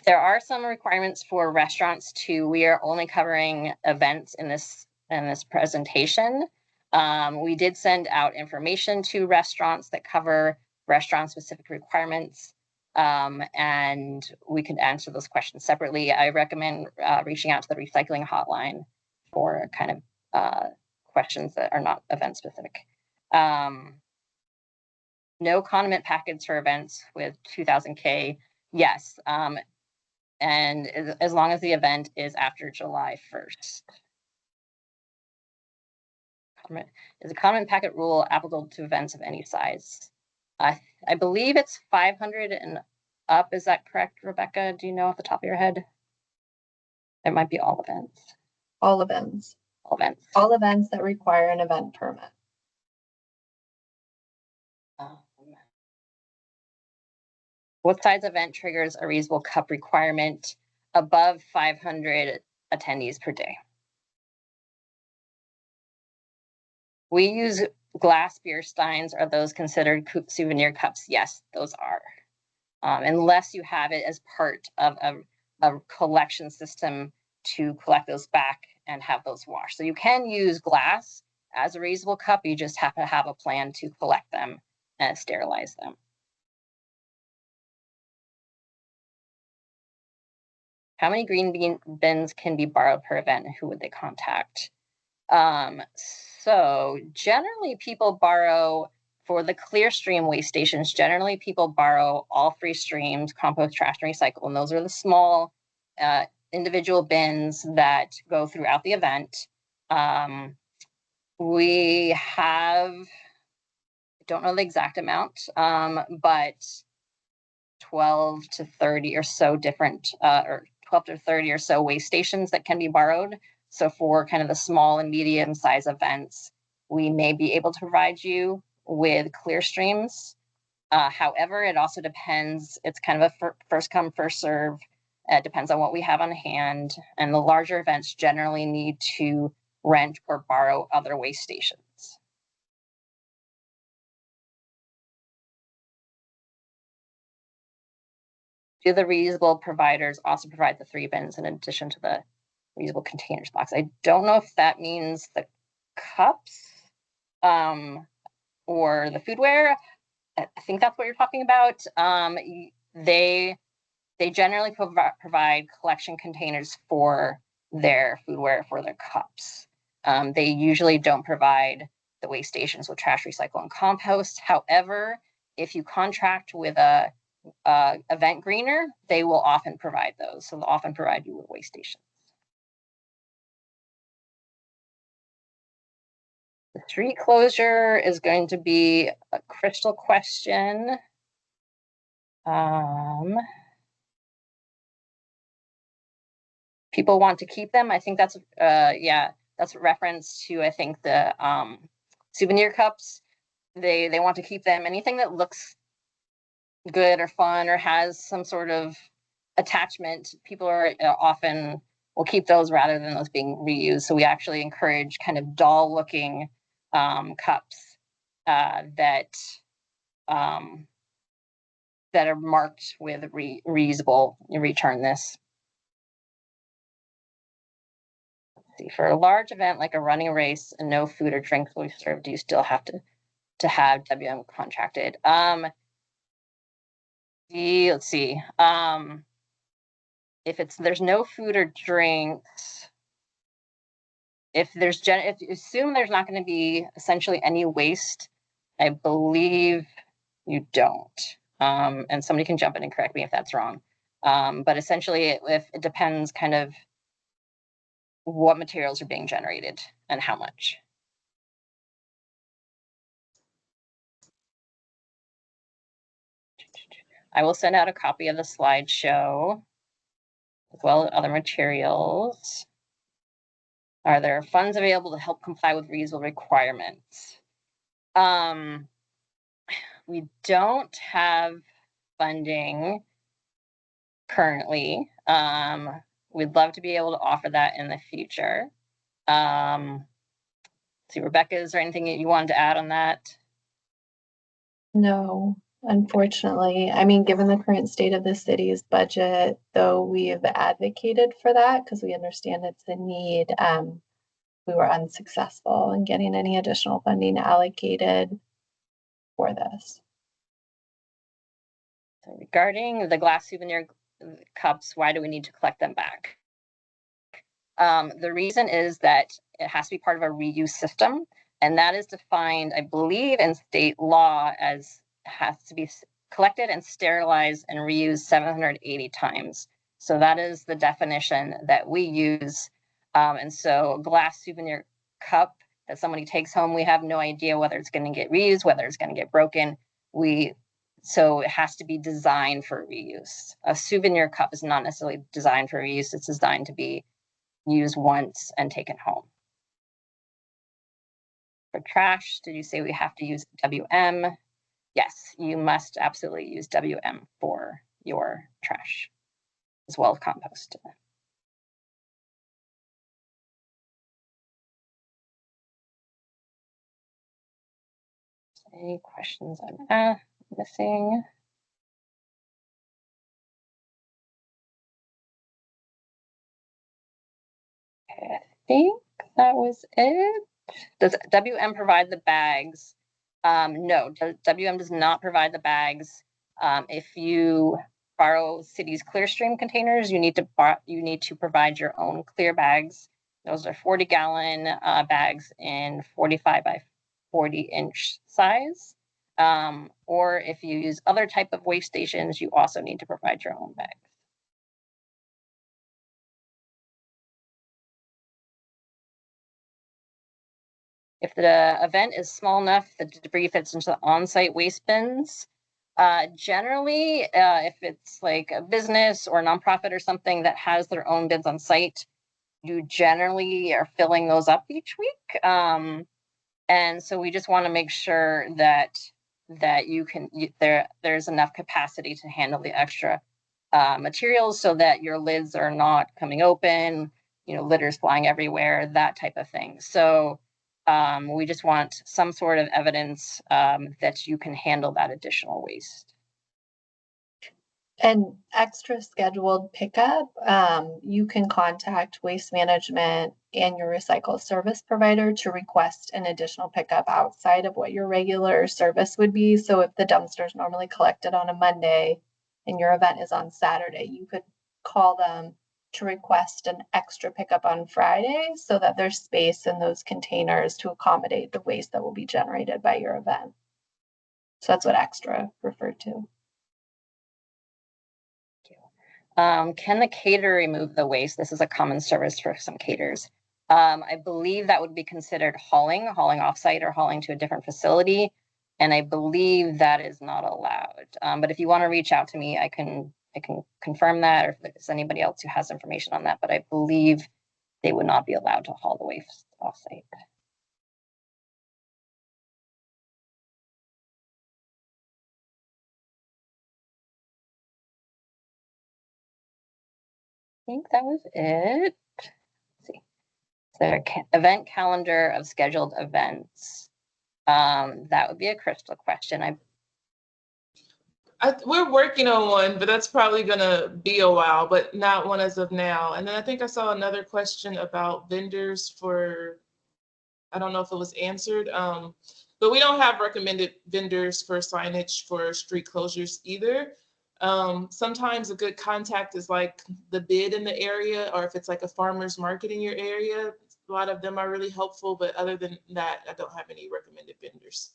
[SPEAKER 1] There are some requirements for restaurants too. We are only covering events in this presentation. We did send out information to restaurants that cover restaurant-specific requirements, and we can answer those questions separately. I recommend reaching out to the recycling hotline for kind of questions that are not event-specific. No condiment packets for events with 2000 K. Yes, and as long as the event is after July 1st. Is a condiment packet rule applicable to events of any size? I believe it's 500 and up. Is that correct, Rebecca? Do you know off the top of your head? It might be all events.
[SPEAKER 5] All events.
[SPEAKER 1] All events.
[SPEAKER 5] All events that require an event permit.
[SPEAKER 1] What size event triggers a reusable cup requirement above 500 attendees per day? We use glass beer steins. Are those considered souvenir cups? Yes, those are. Unless you have it as part of a collection system to collect those back and have those washed. So you can use glass as a reusable cup. You just have to have a plan to collect them and sterilize them. How many green bins can be borrowed per event, and who would they contact? So generally people borrow, for the Clearstream waste stations, generally people borrow all 3 streams, compost, trash, and recycle, and those are the small individual bins that go throughout the event. We have, I don't know the exact amount, but 12 to 30 or so different, or 12 to 30 or so waste stations that can be borrowed. So for kind of the small and medium size events, we may be able to provide you with Clearstreams. However, it also depends. It's kind of a first come, first serve. It depends on what we have on hand. And the larger events generally need to rent or borrow other waste stations. Do the reusable providers also provide the 3 bins in addition to the reusable containers box? I don't know if that means the cups or the foodware. I think that's what you're talking about. They generally provide collection containers for their foodware, for their cups. They usually don't provide the waste stations with trash, recycle, and compost. However, if you contract with a event greener, they will often provide those. So they'll often provide you with waste stations. The street closure is going to be a Crystal question. People want to keep them. I think that's yeah, that's a reference to, I think, the souvenir cups. They want to keep them. Anything that looks good or fun or has some sort of attachment, people are often will keep those rather than those being reused. So we actually encourage kind of doll looking cups that are marked with reusable. You return this. Let's see, for a large event like a running race and no food or drinks will be served, do you still have to have WM contracted? Let's see. If there's no food or drinks, if you assume there's not going to be essentially any waste, I believe you don't. And somebody can jump in and correct me if that's wrong. But essentially, it depends kind of what materials are being generated and how much. I will send out a copy of the slideshow as well as other materials. Are there funds available to help comply with reusable requirements? We don't have funding currently. We'd love to be able to offer that in the future. See, Rebecca, is there anything that you wanted to add on that?
[SPEAKER 5] No, unfortunately. I mean, given the current state of the city's budget, though we have advocated for that because we understand it's a need, we were unsuccessful in getting any additional funding allocated for this.
[SPEAKER 1] So regarding the glass souvenir cups, why do we need to collect them back? The reason is that it has to be part of a reuse system, and that is defined, I believe, in state law as has to be collected and sterilized and reused 780 times. So that is the definition that we use. And so a glass souvenir cup that somebody takes home, we have no idea whether it's going to get reused, whether it's going to get broken. So it has to be designed for reuse. A souvenir cup is not necessarily designed for reuse. It's designed to be used once and taken home. For trash, did you say we have to use WM? Yes, you must absolutely use WM for your trash as well as compost. Any questions I'm missing? Okay, I think that was it. Does WM provide the bags? No, WM does not provide the bags. If you borrow city's Clearstream containers, you need to provide your own clear bags. Those are 40-gallon bags in 45 by 40-inch size. Or if you use other type of waste stations, you also need to provide your own bags. If the event is small enough, the debris fits into the on-site waste bins. Generally, if it's like a business or a nonprofit or something that has their own bins on site, you generally are filling those up each week. And so we just want to make sure that there's enough capacity to handle the extra materials so that your lids are not coming open. litters flying everywhere, that type of thing. So we just want some sort of evidence that you can handle that additional waste.
[SPEAKER 5] And extra scheduled pickup, you can contact Waste Management and your recycle service provider to request an additional pickup outside of what your regular service would be. So if the dumpster is normally collected on a Monday and your event is on Saturday, you could call them to request an extra pickup on Friday so that there's space in those containers to accommodate the waste that will be generated by your event. So that's what extra referred to.
[SPEAKER 1] Can the caterer remove the waste? This is a common service for some caterers. I believe that would be considered hauling offsite or hauling to a different facility. And I believe that is not allowed. But if you want to reach out to me, I can confirm that, or if there's anybody else who has information on that. But I believe they would not be allowed to haul the waste offsite. I think that was it. Let's see. Their event calendar of scheduled events. That would be a Crystal question.
[SPEAKER 2] We're working on one, but that's probably gonna be a while, but not one as of now. And then I think I saw another question about vendors for, I don't know if it was answered, but we don't have recommended vendors for signage for street closures either. Sometimes a good contact is like the bid in the area, or if it's like a farmer's market in your area, a lot of them are really helpful, but other than that, I don't have any recommended vendors.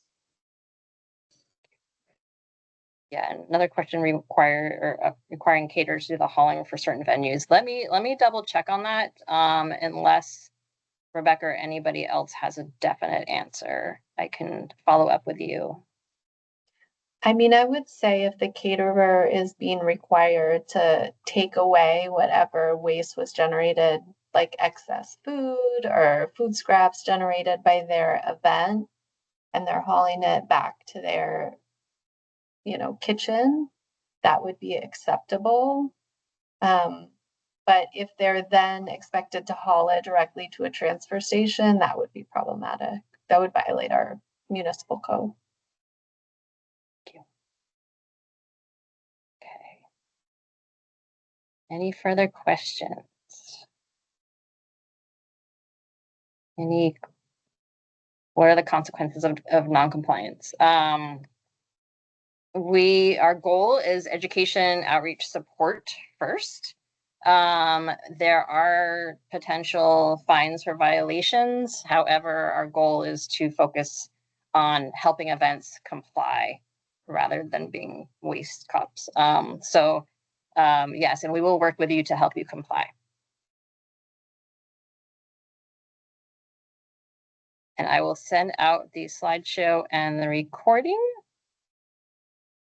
[SPEAKER 1] Yeah, another question requiring caterers to do the hauling for certain venues. Let me double check on that, unless Rebecca or anybody else has a definite answer. I can follow up with you.
[SPEAKER 5] I mean, I would say if the caterer is being required to take away whatever waste was generated, like excess food or food scraps generated by their event, and they're hauling it back to their, kitchen, that would be acceptable. But if they're then expected to haul it directly to a transfer station, that would be problematic. That would violate our municipal code.
[SPEAKER 1] Okay. Any further questions? What are the consequences of non-compliance? Our goal is education, outreach, support first. There are potential fines for violations. However, our goal is to focus on helping events comply rather than being waste cops. Yes, and we will work with you to help you comply. And I will send out the slideshow and the recording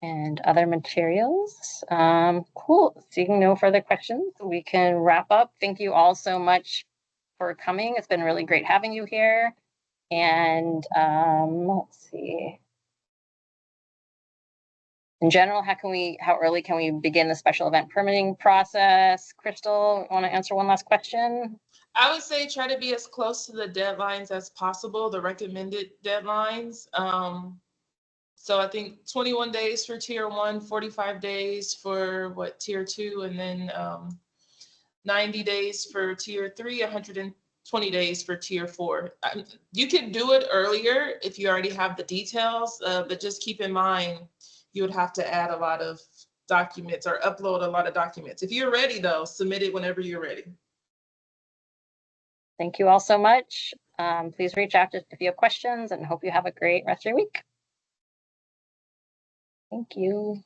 [SPEAKER 1] and other materials. Cool. Seeing no further questions, we can wrap up. Thank you all so much for coming. It's been really great having you here. And let's see. In general, how early can we begin the special event permitting process? Crystal, want to answer one last question?
[SPEAKER 2] I would say try to be as close to the deadlines as possible, the recommended deadlines. So I think 21 days for tier 1, 45 days for tier 2, and then 90 days for tier 3, 120 days for tier 4. You can do it earlier if you already have the details, but just keep in mind you would have to add a lot of documents or upload a lot of documents. If you're ready though, submit it whenever you're ready.
[SPEAKER 1] Thank you all so much. Please reach out if you have questions, and hope you have a great rest of your week. Thank you.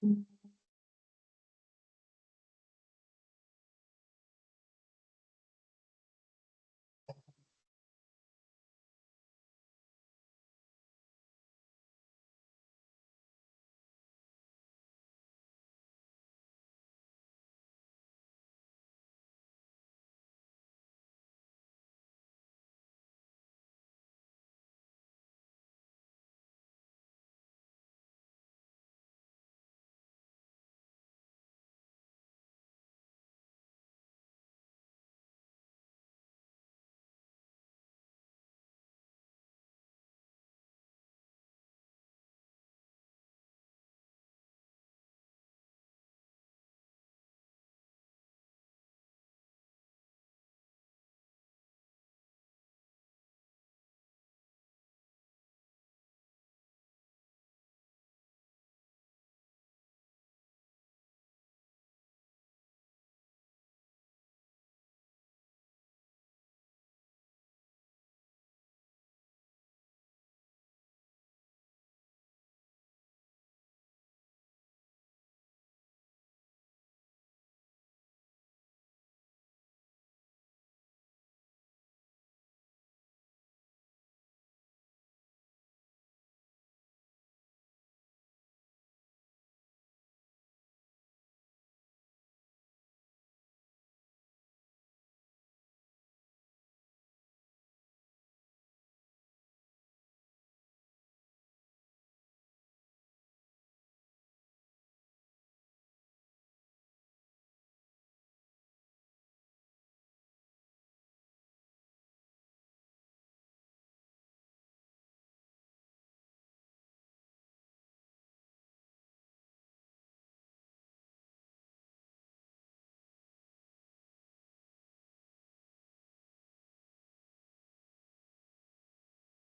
[SPEAKER 5] Mm.